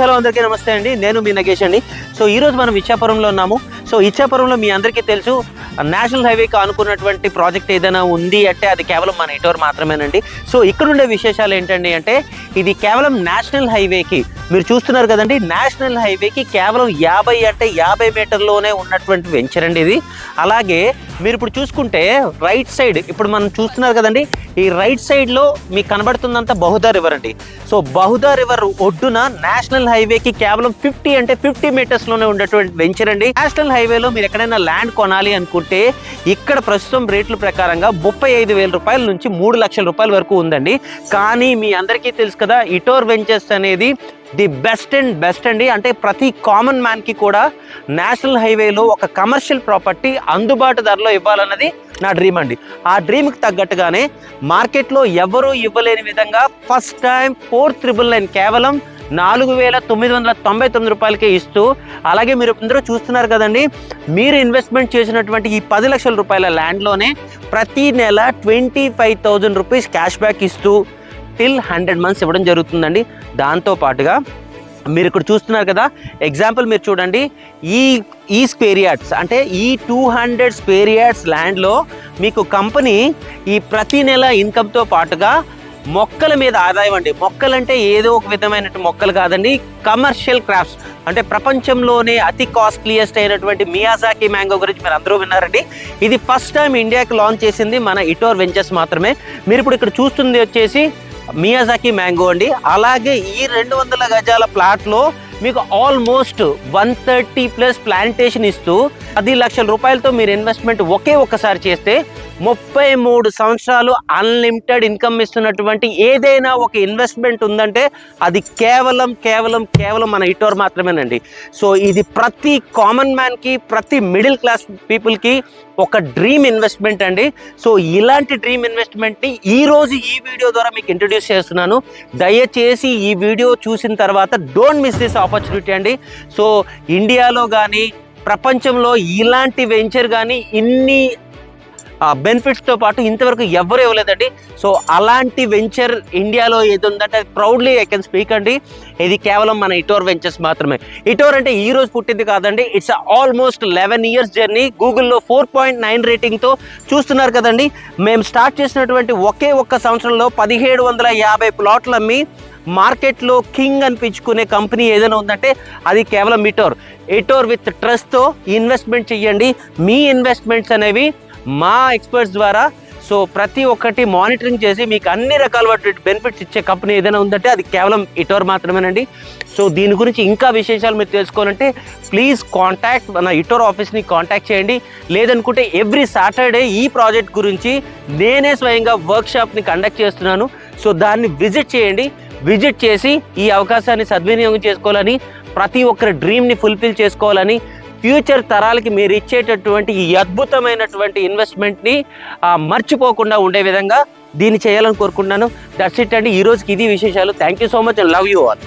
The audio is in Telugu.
హలో అందరికీ నమస్తే అండి, నేను మీ నగేష్ అండి. సో ఈరోజు మనం ఇచ్చాపురంలో ఉన్నాము. సో ఇచ్చాపురంలో మీ అందరికీ తెలుసు నేషనల్ హైవేకి ఆనుకున్నటువంటి ప్రాజెక్ట్ ఏదైనా ఉంది అంటే అది కేవలం మన ఇటోర్ మాత్రమేనండి. సో ఇక్కడ ఉండే విశేషాలు ఏంటండి అంటే ఇది కేవలం నేషనల్ హైవేకి మీరు చూస్తున్నారు కదండి, నేషనల్ హైవేకి కేవలం 50 మీటర్లోనే ఉన్నటువంటి వెంచర్ అండి ఇది. అలాగే మీరు ఇప్పుడు చూసుకుంటే రైట్ సైడ్ ఇప్పుడు మనం చూస్తున్నారు కదండి, ఈ రైట్ సైడ్లో మీకు కనబడుతుందంతా బహుదా రివర్ అండి. సో బహుదా రివర్ ఒడ్డున నేషనల్ హైవేకి కేవలం 50 మీటర్స్లోనే ఉండేటువంటి వెంచర్ అండి. నేషనల్ హైవేలో మీరు ఎక్కడైనా ల్యాండ్ కొనాలి అనుకుంటే ఇక్కడ ప్రస్తుతం రేట్ల ప్రకారంగా 35,000 రూపాయల నుంచి 3 లక్షల రూపాయల వరకు ఉందండి. కానీ మీ అందరికీ తెలుసు కదా, ఇటోర్ వెంచర్స్ అనేది ది బెస్ట్ అండి. అంటే ప్రతి కామన్ మ్యాన్కి కూడా నేషనల్ హైవేలో ఒక కమర్షియల్ ప్రాపర్టీ అందుబాటు ధరలో ఇవ్వాలన్నది నా డ్రీమ్ అండి. ఆ డ్రీమ్కి తగ్గట్టుగానే మార్కెట్లో ఎవరూ ఇవ్వలేని విధంగా ఫస్ట్ టైం 4,999 కేవలం 4,999 రూపాయలకే ఇస్తూ, అలాగే మీరు అందరూ చూస్తున్నారు కదండి, మీరు ఇన్వెస్ట్మెంట్ చేసినటువంటి ఈ 10 లక్షల రూపాయల ల్యాండ్లోనే ప్రతి నెల 25,000 రూపీస్ క్యాష్ బ్యాక్ ఇస్తూ టిల్ 100 మంత్స్ ఇవ్వడం జరుగుతుందండి. దాంతోపాటుగా మీరు ఇక్కడ చూస్తున్నారు కదా, ఎగ్జాంపుల్ మీరు చూడండి, ఈ స్క్వేర్ యార్డ్స్ అంటే ఈ 200 స్క్వేర్ యార్డ్స్ ల్యాండ్లో మీకు కంపెనీ ఈ ప్రతి నెల ఇన్కమ్తో పాటుగా మొక్కల మీద ఆదాయం అండి. మొక్కలంటే ఏదో ఒక విధమైన మొక్కలు కాదండి, కమర్షియల్ క్రాఫ్ట్స్ అంటే ప్రపంచంలోనే అతి కాస్ట్లీయెస్ట్ అయినటువంటి మియాజాకి మ్యాంగో గురించి మీరు అందరూ విన్నారండి. ఇది ఫస్ట్ టైం ఇండియాకి లాంచ్ చేసింది మన ఇటోర్ వెంచర్స్ మాత్రమే. మీరు ఇప్పుడు ఇక్కడ చూస్తుంది వచ్చేసి మియాజాకి మ్యాంగో అండి. అలాగే ఈ 200 గజాల ప్లాట్లో మీకు ఆల్మోస్ట్ 130+ ప్లాంటేషన్ ఇస్తూ 10 లక్షల రూపాయలతో మీరు ఇన్వెస్ట్మెంట్ ఒక్కసారి చేస్తే 33 సంవత్సరాలు అన్లిమిటెడ్ ఇన్కమ్ ఇస్తున్నటువంటి ఏదైనా ఒక ఇన్వెస్ట్మెంట్ ఉందంటే అది కేవలం మన ఇటోర్ మాత్రమేనండి. సో ఇది ప్రతి కామన్ మ్యాన్కి, ప్రతి మిడిల్ క్లాస్ పీపుల్కి ఒక డ్రీమ్ ఇన్వెస్ట్మెంట్ అండి. సో ఇలాంటి డ్రీమ్ ఇన్వెస్ట్మెంట్ని ఈరోజు ఈ వీడియో ద్వారా మీకు ఇంట్రడ్యూస్ చేస్తున్నాను. దయచేసి ఈ వీడియో చూసిన తర్వాత డోంట్ మిస్ దిస్ ఆపర్చునిటీ అండి. సో ఇండియాలో కానీ ప్రపంచంలో ఇలాంటి వెంచర్ కానీ ఇన్ని బెనిఫిట్స్తో పాటు ఇంతవరకు ఎవరు ఇవ్వలేదండి. సో అలాంటి వెంచర్ ఇండియాలో ఏది ఉందంటే ప్రౌడ్లీ ఐ కెన్ స్పీక్ అండి, ఇది కేవలం మన ఇటోర్ వెంచర్స్ మాత్రమే. ఇటోర్ అంటే ఈ రోజు పుట్టింది కాదండి, ఇట్స్ ఆల్మోస్ట్ 11 years జర్నీ. గూగుల్లో 4.9 రేటింగ్తో చూస్తున్నారు కదండి. మేము స్టార్ట్ చేసినటువంటి ఒక్క సంవత్సరంలో 1750 ప్లాట్లు అమ్మి మార్కెట్లో కింగ్ అనిపించుకునే కంపెనీ ఏదైనా ఉందంటే అది కేవలం ఇటోర్ విత్ ట్రస్ట్తో ఇన్వెస్ట్మెంట్ చేయండి. మీ ఇన్వెస్ట్మెంట్స్ అనేవి మా ఎక్స్పర్ట్స్ ద్వారా సో ప్రతి ఒక్కటి మానిటరింగ్ చేసి మీకు అన్ని రకాల బెనిఫిట్స్ ఇచ్చే కంపెనీ ఏదైనా ఉందంటే అది కేవలం ఇటోర్ మాత్రమేనండి. సో దీని గురించి ఇంకా విశేషాలు మీరు తెలుసుకోవాలంటే ప్లీజ్ కాంటాక్ట్ మన ఇటోర్ ఆఫీస్ని కాంటాక్ట్ చేయండి. లేదనుకుంటే ఎవ్రీ సాటర్డే ఈ ప్రాజెక్ట్ గురించి నేనే స్వయంగా వర్క్షాప్ని కండక్ట్ చేస్తున్నాను. సో దాన్ని విజిట్ చేయండి. విజిట్ చేసి ఈ అవకాశాన్ని సద్వినియోగం చేసుకోవాలని, ప్రతి ఒక్కరి డ్రీమ్ని ఫుల్ఫిల్ చేసుకోవాలని, ఫ్యూచర్ తరాలకి మీరు ఇచ్చేటటువంటి ఈ అద్భుతమైనటువంటి ఇన్వెస్ట్మెంట్ని మర్చిపోకుండా ఉండే విధంగా దీన్ని చేయాలని కోరుకుంటున్నాను. దట్స్ ఇట్ అండి, ఈ రోజుకి ఇది విశేషాలు. Thank you so much and love you all.